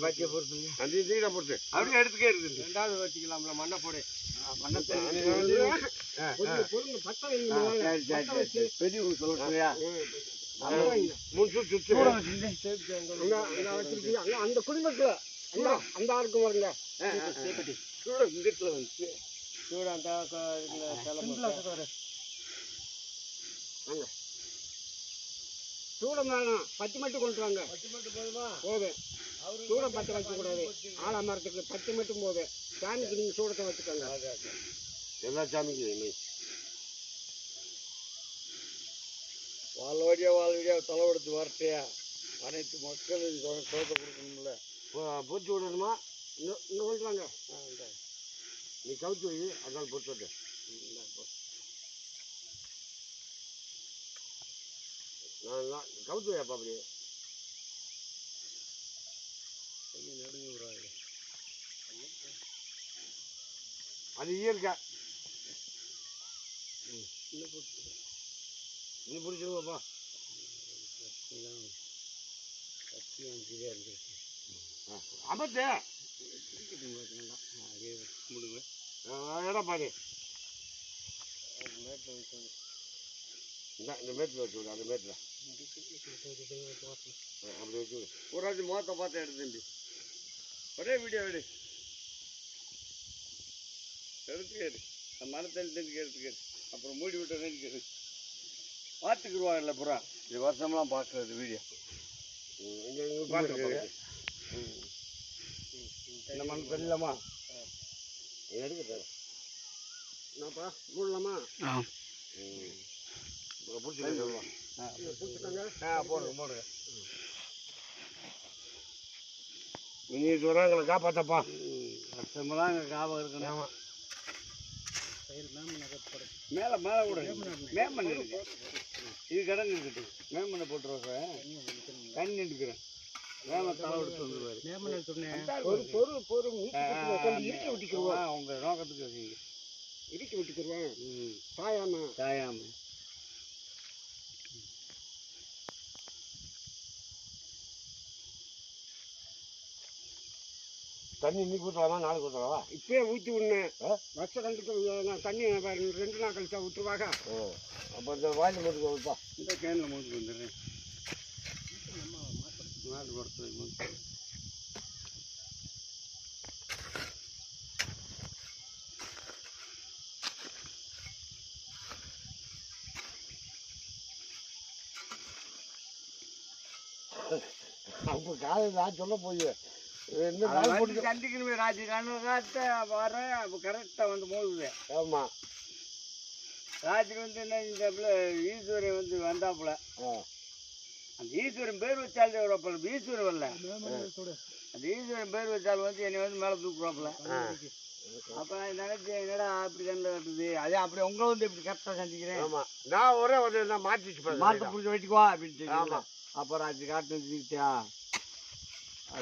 பச்சை பொறுத்து அந்த தீரை பொறுத்து அப்படியே எடுத்துக்கே இருக்குது. ரெண்டாவது வச்சுக்கலாம்ல மண்ணை போடு. பெரியவங்க சொல்லுறியா அந்த குடும்பத்துல அந்த ஆளுக்கு வருங்க சூட அந்த சூடம் வேணும். பத்து மட்டும் கொண்டு வாங்க. போதும். சூடம் பத்து வைக்கக்கூடாது. ஆலமரத்துக்கு பத்து மட்டும் போதும். சாமிக்கு நீங்கள் சூடத்தை வச்சுக்கோங்க. எல்லா சாமிக்கு வாழ்வடியா தலைவெடுத்து வரட்டையா அனைத்து மக்களும் சோத்தை கொடுக்கணும்ல. பூச்சி விடணுமா? இன்னும் கொண்டு வாங்க. நீ கவுத்து வை. அதனால பூச்சி விட்டு நான் கவுத்து வைப்பா. அப்படி அது இயற்கை. நீ பிடிச்சிருவாப்பா. அமர்த்து இடம் பாரு. இந்த மேட்டில் வச்சு விடு. அந்த மேட்டில் அப்படி வச்சு விடு. ஒரு ஆச்சு மோத்த பார்த்து எடுத்து ஒரே வீடியோ எடு. எடுத்துக்காரு மரத்தள்ளி தண்ணி எடுத்துக்காரு. அப்புறம் மூடி விட்டு நினைக்கிறது பார்த்துக்குருவாங்கல்ல. புறா இது வருஷம்லாம் பார்க்குறது வீடியோ பார்த்துருக்கு. இந்த மண் தெரியலாமா எடுக்க என்னப்பா மூடலாமா? பிடிச்சிக்கோங்க. போடுங்க போடுங்க. நீ சொல்கிறாங்களை காப்பாற்றப்பா. வருஷமெல்லாம் இங்கே காவல் இருக்கணும். மேலே மேலே கூட மேம்மண் இருக்கு. இது கிடங்கு இருக்கட்டும். மேம்மண்ணை போட்டுருவாங்க. தண்ணி எடுக்கிறேன். மேலே தலை எடுத்து வந்துடுவார். உங்கள் நோக்கத்துக்கு வச்சுங்க. இடிச்சு விட்டுக்குருவான். சாயாம தண்ணி இன்னைக்கு ஊற்றலாமா நாளைக்கு ஊற்றலாமா? இப்பயே ஊற்றி விடணும். வருஷ கண்டுக்கு தண்ணி 2 நாள் கழிச்சா விட்டுருவாங்க. அப்போ இந்த வாயில் மூட்டுக்கு வைப்பா. இந்த கேனில் மூட்டுக்கு வந்துடுறேன். நாட்டு படத்தில் அப்போ காலையில் நான் சொல்ல போய் சந்திக்கணுமே. ராஜி கண்ணு வரேன். அப்போ கரெக்டாக வந்து மோதுது. ஆமாம். ராஜுக்கு வந்து என்ன இந்த ஈஸ்வரன் வந்து வந்தாப்புல. அந்த ஈஸ்வரன் பேர் வச்சாலே வரப்பல. ஈஸ்வரன் வரல. அந்த ஈஸ்வரன் பேர் வச்சாலும் வந்து என்னை வந்து மேலே தூக்குறாப்புல. அப்போ நான் நினைச்சேன் என்னடா அப்படி கண்ணில் கட்டுது. அதே அப்படி உங்களை வந்து இப்படி கரெக்டாக சந்திக்கிறேன். ஆமாம். நான் ஒரே ஒரு மாற்றி மாட்டை பிடிச்சி வச்சுக்குவா அப்படின்ட்டு. ஆமாம். அப்போ ராஜு காட்டு வச்சுக்கிட்டியா